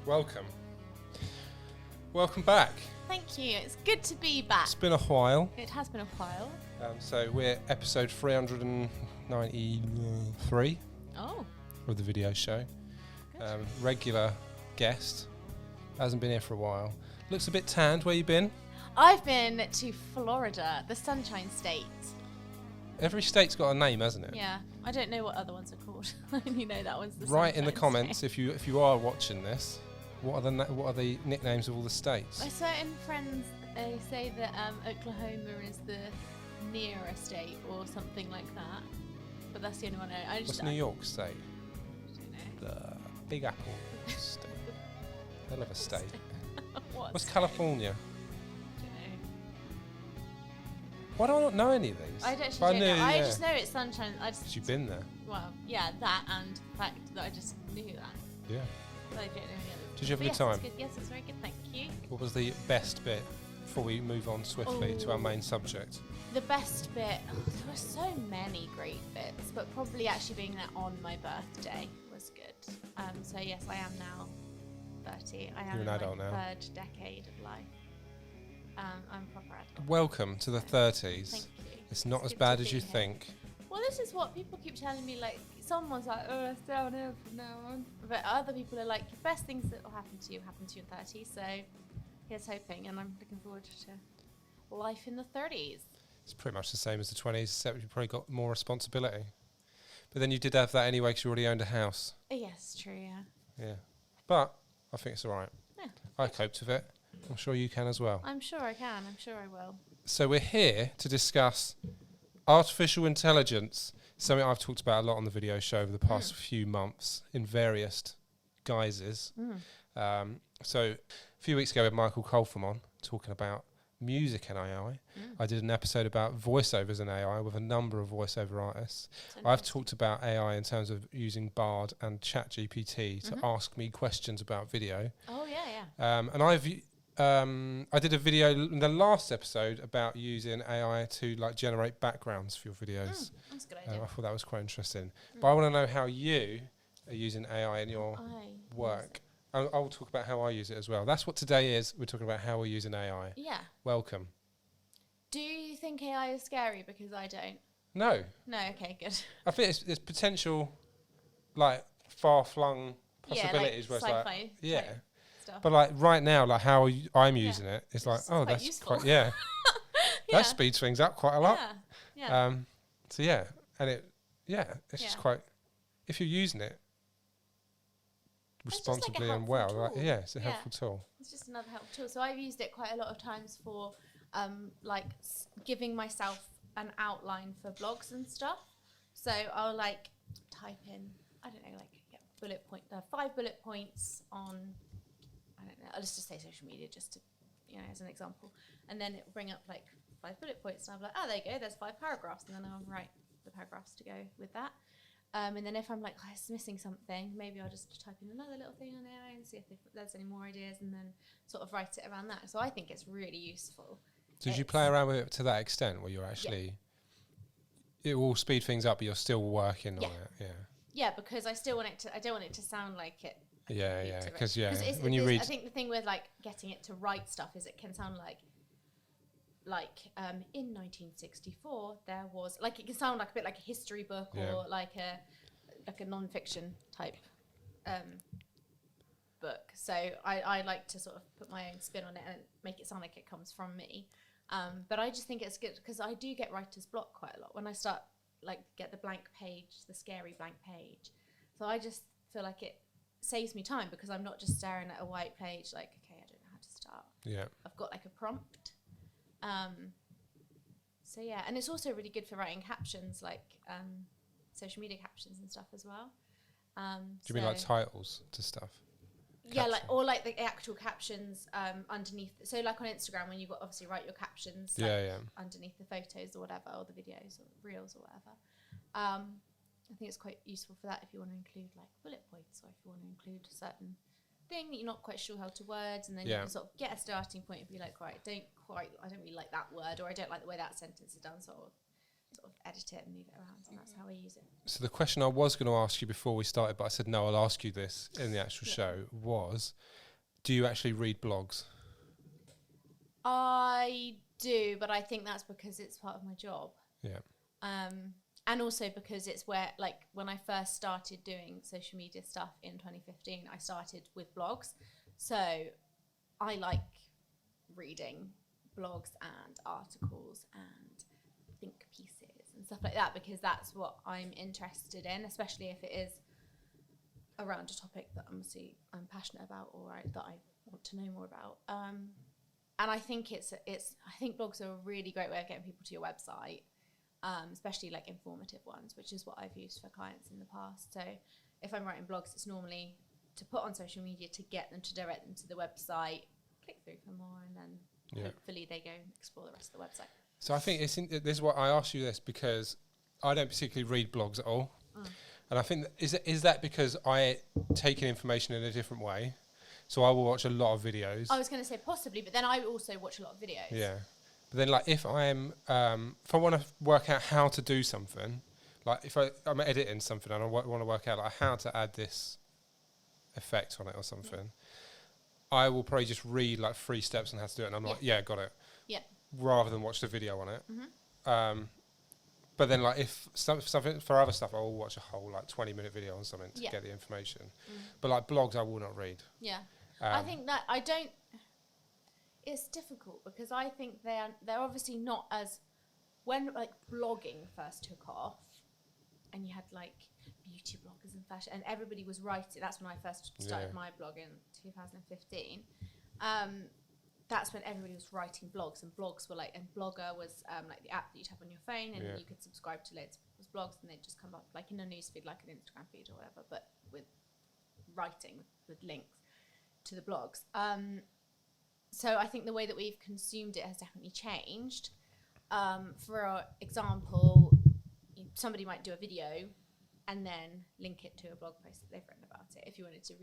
Welcome. Welcome back. Thank you. It's good to be back. It's been a while. It has been a while. So we're episode 393 Oh. of the video show. Good. Regular guest. Hasn't been here for a while. Looks a bit tanned. Where you been? I've been to Florida, the Sunshine State. Every state's got a name, hasn't it? Yeah. I don't know what other ones are called. You know that one's the Right in the Sunshine comments, State. if you are watching this, what are the nicknames of all the states? My certain friends, they say that Oklahoma is the nearer state or something like that. But that's the only one I know. What's New York State? I don't know. The Big Apple State. Hell of a state. What's state? California? I don't know. Why do I not know any of these? I don't, But actually don't know. I yeah. just know it's sunshine. You've been there. Well, yeah, that and the fact that I just knew that. Yeah. But I don't know any others. Did you have a But good time? It's good. Yes, it's very good. Thank you. What was the best bit before we move on swiftly to our main subject? The best bit, there were so many great bits, but probably actually being there on my birthday was good. So yes, I am now 30. I am You're an in adult my now. third decade of life. I'm a proper adult. Welcome to the 30s. Thank you. It's not as good bad to as be you here. think. Well, this is what people keep telling me. Like, someone's like, "Oh, that's downhill from now on," but other people are like, "The best things that will happen to you in 30." So here's hoping, and I'm looking forward to life in the 30s. It's pretty much the same as the 20s, except you've probably got more responsibility. But then you did have that anyway because you already owned a house. Yes, true. Yeah. Yeah. But I think it's all right. Yeah. I coped with it. I'm sure you can as well. I'm sure I can. I'm sure I will. So we're here to discuss artificial intelligence, something I've talked about a lot on the video show over the past few months in various guises. So a few weeks ago we had Michael Colfam on talking about music and AI. I did an episode about voiceovers and AI with a number of voiceover artists. I've talked about AI in terms of using Bard and ChatGPT to ask me questions about video. Oh yeah, yeah. And I did a video in the last episode about using AI to like generate backgrounds for your videos. That's a good idea. I thought that was quite interesting. But I want to know how you are using AI in your work. I'll talk about how I use it as well. That's what today is. We're talking about how we're using AI. Yeah. Welcome. Do you think AI is scary? Because I don't. No. No. Okay. Good. I think it's potential, like far-flung possibilities. Yeah, like where it's sci-fi like, yeah. type stuff. But like right now, like how I'm using it, it's like, It's oh, quite that's useful. quite, yeah. Yeah. That speeds things up quite a lot. Yeah. Yeah. So yeah, and it's just quite, if you're using it responsibly and well, like, yeah, it's a helpful tool. It's just another helpful tool. So I've used it quite a lot of times for like giving myself an outline for blogs and stuff. So I'll like type in, I don't know, like 5 bullet points on, I don't know, let's just say social media just to, as an example. And then it will bring up like 5 bullet points and I'm like, oh, there you go, there's 5 paragraphs. And then I'll write the paragraphs to go with that. And then if I'm like, it's missing something, maybe I'll just type in another little thing on AI and see if there's any more ideas and then sort of write it around that. So I think it's really useful. Did you play around with it to that extent where you're actually, it will speed things up, but you're still working on it? Yeah. Yeah, because I still want it to, I don't want it to sound like it. Yeah, yeah. Because, when you read. I think the thing with like getting it to write stuff is it can sound like in 1964 there was, like, it can sound like a bit like a history book or like a non-fiction type book. So I like to sort of put my own spin on it and make it sound like it comes from me. But I just think it's good because I do get writer's block quite a lot when I start get the blank page, the scary blank page. So I just feel like it saves me time because I'm not just staring at a white page like, okay, I don't know how to start. Yeah. I've got like a prompt. So yeah, and it's also really good for writing captions, like social media captions and stuff as well. Do you mean like titles to stuff? Yeah, or like the actual captions underneath. So like on Instagram, when you obviously write your captions underneath the photos or whatever, or the videos or reels or whatever. I think it's quite useful for that if you want to include like bullet points or if you want to include a certain thing that you're not quite sure how to words, and then you can sort of get a starting point and be like, right, I don't really like that word, or I don't like the way that sentence is done, so I'll sort of edit it and move it around, and that's how I use it. So the question I was going to ask you before we started, but I said no, I'll ask you this in the actual show, was, do you actually read blogs? I do, but I think that's because it's part of my job. Yeah. And also because it's where, like, when I first started doing social media stuff in 2015, I started with blogs. So I like reading blogs and articles and think pieces and stuff like that, because that's what I'm interested in, especially if it is around a topic that I'm passionate about, or that I want to know more about. And I think I think blogs are a really great way of getting people to your website. Especially like informative ones, which is what I've used for clients in the past. So if I'm writing blogs, it's normally to put on social media to get them to direct them to the website, click through for more, and then hopefully they go explore the rest of the website. So I think this is what I asked you this because I don't particularly read blogs at all. And I think is that because I take in information in a different way? So I will watch a lot of videos. I was going to say possibly, but then I also watch a lot of videos. Yeah. But then, like, if I want to work out how to do something, like if I'm editing something and I want to work out like how to add this effect on it or something, I will probably just read like 3 steps on how to do it, and I'm like, yeah, got it. Yeah. Rather than watch the video on it. Mm-hmm. But then, like, if something for other stuff, I will watch a whole like 20-minute video on something to get the information. But like blogs, I will not read. Yeah. I think that I don't. It's difficult because I think they're obviously not as, when like blogging first took off and you had like beauty bloggers and fashion and everybody was writing, that's when I first started my blog in 2015. That's when everybody was writing blogs, and blogs were like, and Blogger was like the app that you'd have on your phone, and you could subscribe to loads of people's blogs and they'd just come up like in a newsfeed, like an Instagram feed or whatever, but with writing with links to the blogs. So I think the way that we've consumed it has definitely changed. For example, somebody might do a video and then link it to a blog post that they've written about it if you wanted to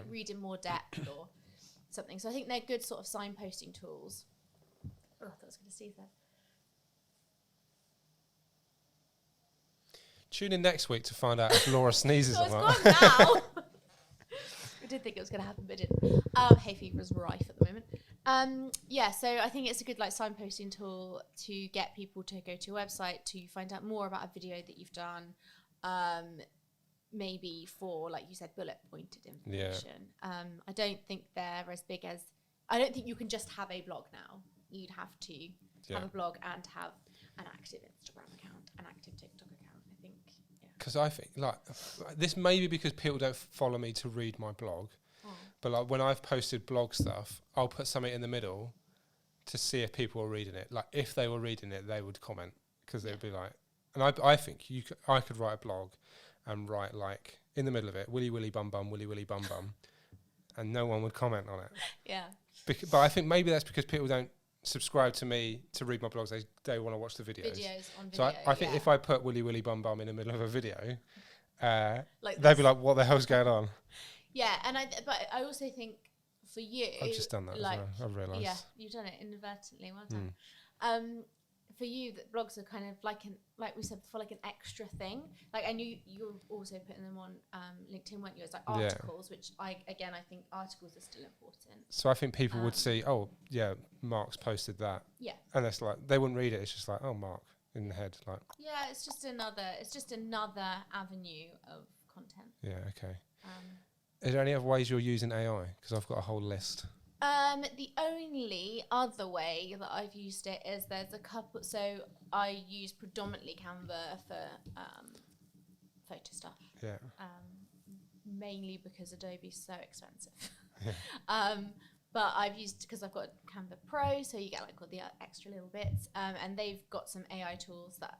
read in more depth or something. So I think they're good sort of signposting tools. Oh, I thought I was going to sneeze there. Tune in next week to find out if Laura sneezes or not. It's gone now. I did think it was going to happen, but it didn't. Hay fever is rife at the moment. So I think it's a good like signposting tool to get people to go to your website to find out more about a video that you've done. Maybe for, like you said, bullet pointed information. I don't think they're as big as. I don't think you can just have a blog now. You'd have to have a blog and have an active Instagram account, an active TikTok account. I think. Because I think like this may be because people don't follow me to read my blog. But like when I've posted blog stuff, I'll put something in the middle to see if people are reading it. Like if they were reading it, they would comment because they'd be like, and I think I could write a blog and write like in the middle of it, willy willy bum bum, willy willy bum bum, and no one would comment on it. Yeah. But I think maybe that's because people don't subscribe to me to read my blogs. They want to watch the videos. So I think if I put willy willy bum bum in the middle of a video, they'd be like, what the hell's going on? Yeah, but I also think for you, I've just done that as well. I've realised. Yeah, you've done it inadvertently. Well done. For you, that blogs are kind of like we said before, like an extra thing. Like, and you were also putting them on LinkedIn, weren't you? It's like articles, which I think articles are still important. So I think people would see, oh yeah, Mark's posted that. Yeah. And it's like they wouldn't read it. It's just like, oh, Mark in the head, like. Yeah, it's just another avenue of content. Yeah. Okay. Is there any other ways you're using AI? Because I've got a whole list. The only other way that I've used it is there's a couple. So I use predominantly Canva for photo stuff. Yeah. Mainly because Adobe's so expensive. But I've used, because I've got Canva Pro, so you get like all the extra little bits. And they've got some AI tools that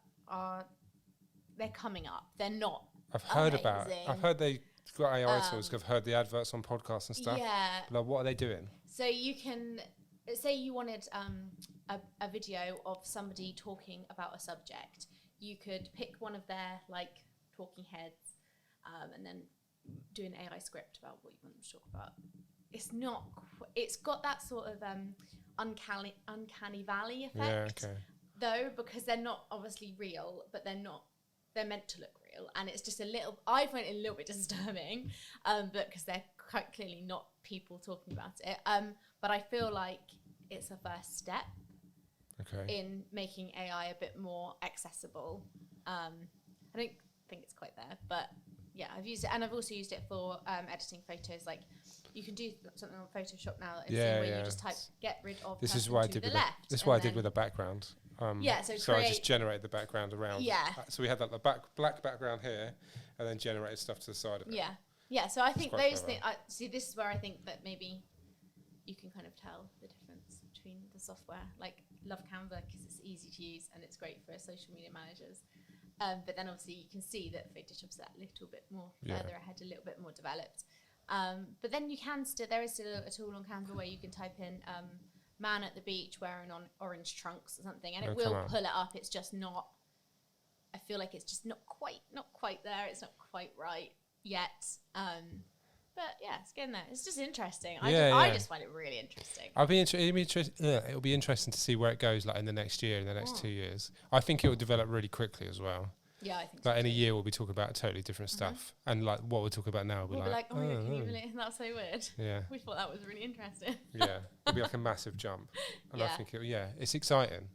they're coming up. They're not. I've heard they've got AI tools. I've heard the adverts on podcasts and stuff. Yeah. Like, what are they doing? So you can say you wanted a video of somebody talking about a subject. You could pick one of their like talking heads, and then do an AI script about what you want them to talk about. It's not. It's got that sort of uncanny valley effect. Yeah. Okay. though, because they're not obviously real, but they're meant to look real, and it's just I find it a little bit disturbing, but because they're quite clearly not people talking about it. But I feel like it's a first step in making AI a bit more accessible. I don't think it's quite there, but yeah, I've used it, and I've also used it for editing photos. Like, you can do something on Photoshop now, where you just type "get rid of." This is what I did with left. This is what I did with the background. So I just generated the background around. Yeah. So we had that black background here, and then generated stuff to the side of it. Yeah. So I think those things. See, this is where I think that maybe you can kind of tell the difference between the software. Like, love Canva because it's easy to use and it's great for social media managers. But then obviously you can see that Photoshop's that little bit more further ahead, a little bit more developed. But then there is still a tool on Canva where you can type in man at the beach wearing on orange trunks or something, and it will pull it up. It's just not, I feel like it's just not quite there. It's not quite right yet. But yeah, it's getting there. It's just interesting. I just find it really interesting. It'll be interesting to see where it goes, like in the next year, in the next 2 years. I think it will develop really quickly as well. Yeah, I think like in a year we'll be talking about totally different stuff, and like what we're talking about now we'll be like, oh my god, can you believe that's so weird? Yeah, we thought that was really interesting. Yeah, it'll be like a massive jump, and I think it's exciting.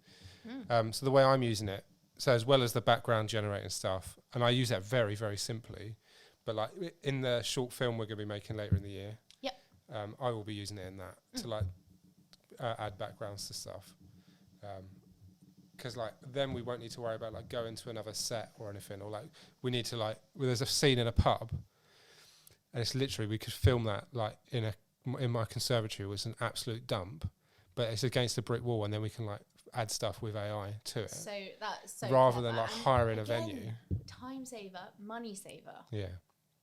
So the way I'm using it, so as well as the background generating stuff, and I use that very, very simply, but like in the short film we're going to be making later in the year, I will be using it in that to like add backgrounds to stuff. Because like then we won't need to worry about like going to another set or anything, or like we need to like there's a scene in a pub, and it's literally we could film that like in my conservatory. It was an absolute dump, but it's against a brick wall, and then we can like add stuff with AI to it. So that's so rather clever. than like hiring a venue. Time saver, money saver. Yeah.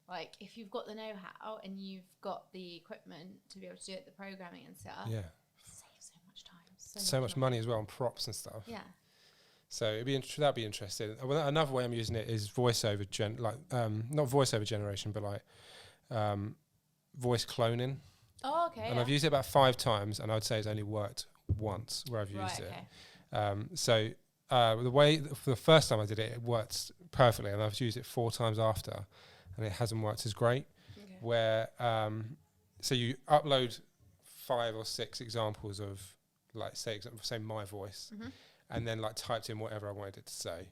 Like if you've got the know-how and you've got the equipment to be able to do it, the programming and stuff. Yeah. Save so much time. So much money as well on props and stuff. Yeah. So that'd be interesting. Another way I'm using it is voiceover not voiceover generation, but like voice cloning. Oh, okay. And I've used it about 5 times, and I'd say it's only worked once where I've used it. The first time I did it, it worked perfectly, and I've used it 4 times after, and it hasn't worked as great. Okay. Where so you upload 5 or 6 examples of like say my voice. Mm-hmm. And then like typed in whatever I wanted it to say.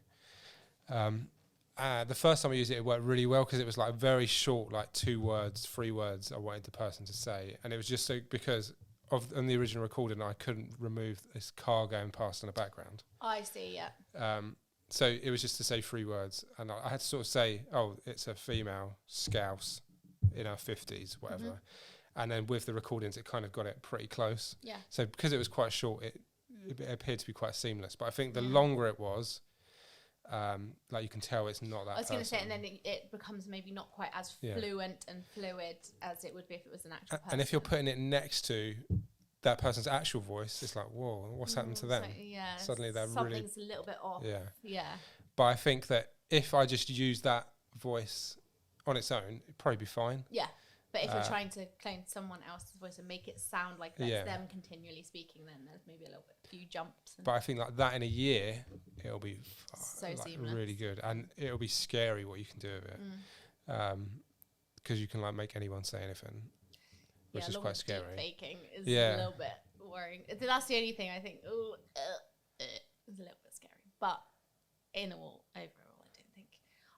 The first time I used it, it worked really well because it was like very short, like 2 words, 3 words I wanted the person to say. And it was just so because on the original recording, I couldn't remove this car going past in the background. I see, yeah. So it was just to say 3 words. And I had to sort of say, oh, it's a female scouse in her 50s, whatever. Mm-hmm. And then with the recordings, it kind of got it pretty close. Yeah. So because it was quite short, it appeared to be quite seamless, but I think the longer it was, like you can tell it's not that. I was going to say, and then it becomes maybe not quite as fluent and fluid as it would be if it was an actual person. And if you're putting it next to that person's actual voice, it's like, whoa, what's happened to them? Suddenly they're something's a little bit off. Yeah. But I think that if I just use that voice on its own, it'd probably be fine. Yeah. But if you're trying to clone someone else's voice and make it sound like that's them continually speaking, then there's maybe a few jumps. But I think like that in a year, it'll be seamless. Really good, and it'll be scary what you can do with it, because you can like make anyone say anything, which is quite scary. Faking is a little bit worrying. That's the only thing I think. It's a little bit scary, but overall,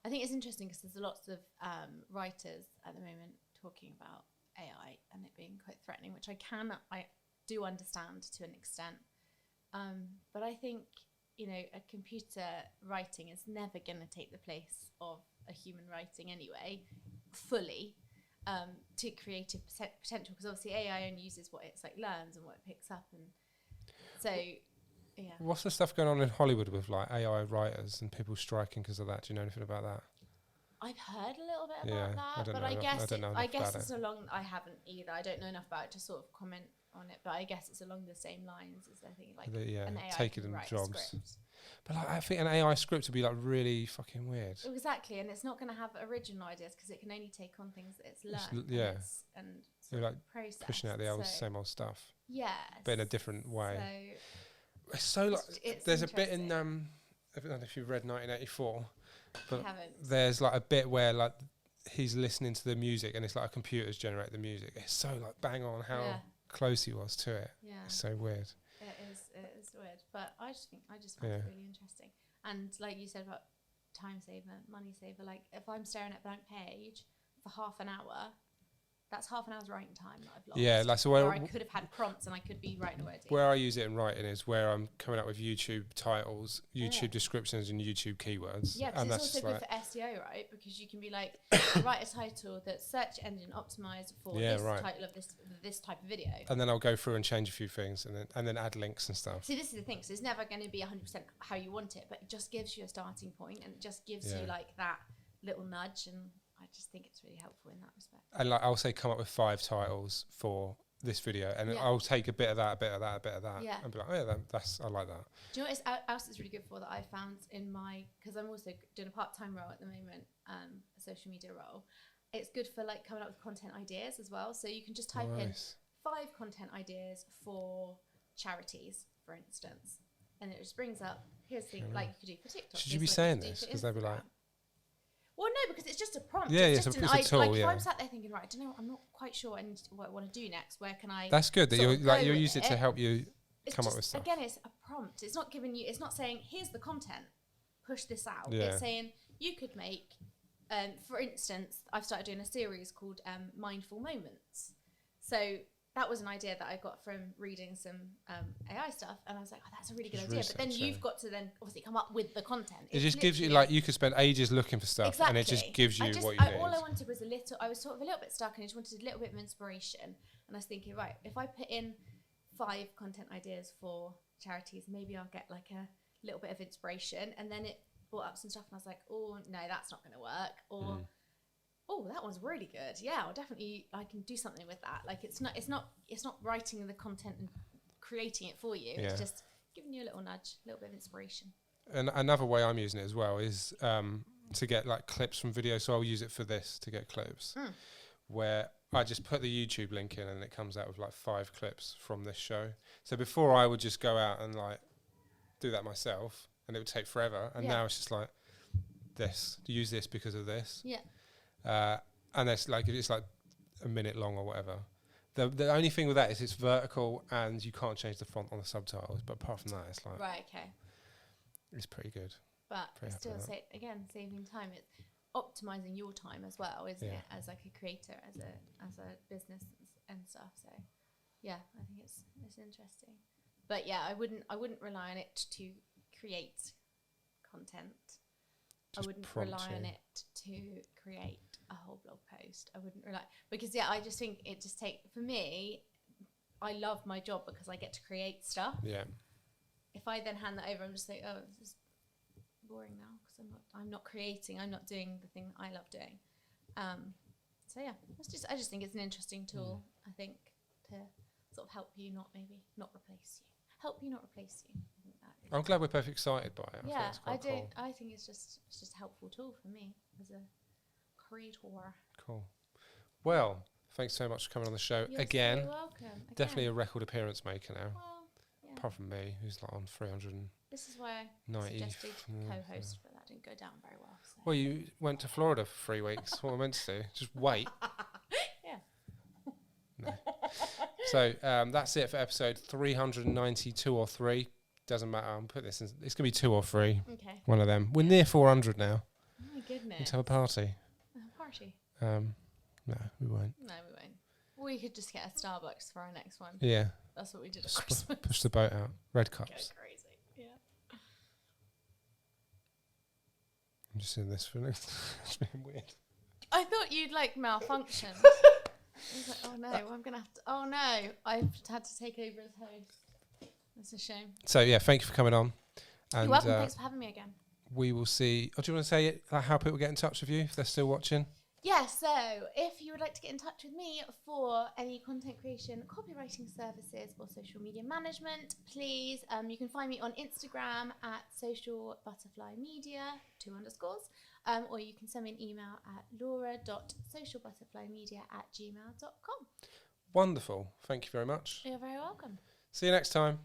I think it's interesting because there's lots of writers at the moment talking about AI and it being quite threatening, which I do understand to an extent. But I think, a computer writing is never going to take the place of a human writing anyway, fully, to creative potential, because obviously AI only uses what it's like learns and what it picks up. And so, yeah. What's the stuff going on in Hollywood with like AI writers and people striking because of that? Do you know anything about that? I've heard a little bit about that, but I guess it's I haven't either. I don't know enough about it to sort of comment on it, but I guess it's along the same lines as I think like an AI taking them jobs. But like, I think an AI script would be like really fucking weird. Exactly, and it's not going to have original ideas because it can only take on things that it's learned. And so like process. Pushing out the same old stuff. Yeah, but in a different way. It's so like It's there's a bit in interesting. I don't know if you've read 1984, but I haven't. there's like a bit where like he's listening to the music and it's like a computer's generate the music. It's so like bang on how close he was to it. Yeah. It's so weird. It is weird, but I just find it really interesting. And like you said about time saver, money saver, like if I'm staring at a blank page for half an hour, that's half an hour's writing time that I've lost. Yeah, like so where I could have had prompts and I could be writing a word. Where I use it in writing is where I'm coming up with YouTube titles, YouTube descriptions, and YouTube keywords. Yeah, because it's also good for SEO, right? Because you can be like, write a title that's search engine optimized for this title of this type of video. And then I'll go through and change a few things, and then add links and stuff. See, this is the thing. So it's never going to be 100% how you want it, but it just gives you a starting point, and it just gives you like that little nudge, and I just think it's really helpful in that respect. And like I'll say, come up with 5 titles for this video, and I'll take a bit of that, a bit of that, a bit of that, and be like, oh yeah, that's I like that. Do you know what else is really good for that I found in my, because I'm also doing a part-time role at the moment, a social media role. It's good for like coming up with content ideas as well. So you can just type in 5 content ideas for charities, for instance, and it just brings up, here's the like you could do for TikTok. Should you be saying this? Because they'll be like, well, no, because it's just a prompt. Yeah, it's it's just a tool. Like if I'm sat there thinking, right, I don't know, I'm not quite sure what I want to do next. Where can I? That's good that you'll use it to help you come up with stuff. Again, it's a prompt. It's not giving you. It's not saying here's the content, push this out. Yeah. It's saying you could make. For instance, I've started doing a series called Mindful Moments. So that was an idea that I got from reading some AI stuff, and I was like, oh, that's a really good idea. But then you've got to then obviously come up with the content. It just gives you, like, you could spend ages looking for stuff, and it just gives you what you need. All I wanted was I was sort of a little bit stuck, and I just wanted a little bit of inspiration. And I was thinking, right, if I put in 5 content ideas for charities, maybe I'll get like a little bit of inspiration. And then it brought up some stuff, and I was like, oh, no, that's not going to work. Or oh, that one's really good. Yeah, I can do something with that. Like it's not writing the content and creating it for you. Yeah. It's just giving you a little nudge, a little bit of inspiration. And another way I'm using it as well is to get like clips from videos. So I'll use it for this to get clips, where I just put the YouTube link in and it comes out with like 5 clips from this show. So before I would just go out and like do that myself, and it would take forever. And now it's just like use this because of this. Yeah. And it's like a minute long or whatever. The only thing with that is it's vertical and you can't change the font on the subtitles. But apart from that, it's like it's pretty good. But still, saving time. It's optimizing your time as well, isn't it? As like a creator, as a business and stuff. So yeah, I think it's interesting. But yeah, I wouldn't rely on it to create content. I wouldn't rely on it to create a whole blog post. I wouldn't rely, because I just think it just for me, I love my job because I get to create stuff. Yeah. If I then hand that over, I'm just like, oh, this is boring now because I'm not creating. I'm not doing the thing that I love doing. So yeah, I just think it's an interesting tool. I think to sort of help you, not replace you. Help you, not replace you. I think that. I'm glad we're both excited by it. Yeah, I do. Cool. I think it's just a helpful tool for me as a creator. Cool. Well, thanks so much for coming on the show. You're again. So welcome. Definitely a record appearance maker now. Well, yeah. Apart from me, who's like on 390. This is why I suggested co-host, but that didn't go down very well. So. Well, you went to Florida for 3 weeks. What am I meant to do? Just wait. Yeah. No. So that's it for episode 392 or 3. Doesn't matter. I'll put this in. It's going to be 2 or 3. Okay. One of them. We're near 400 now. Oh my goodness. Let's have a party. A party? No, we won't. No, we won't. We could just get a Starbucks for our next one. Yeah. That's what we did at Christmas. Push the boat out. Red cups. Go crazy. Yeah. I'm just in this for next. It's been weird. I thought you'd like malfunction. I was like, oh no, I'm going to have to. Oh no, I've had to take over as host. That's a shame. So yeah, thank you for coming on. And you're welcome. Thanks for having me again. We will see. Oh, do you want to say it, how people get in touch with you if they're still watching? Yeah, so if you would like to get in touch with me for any content creation, copywriting services or social media management, please, you can find me on Instagram at socialbutterflymedia, 2 underscores, or you can send me an email at laura.socialbutterflymedia@gmail.com. Wonderful. Thank you very much. You're very welcome. See you next time.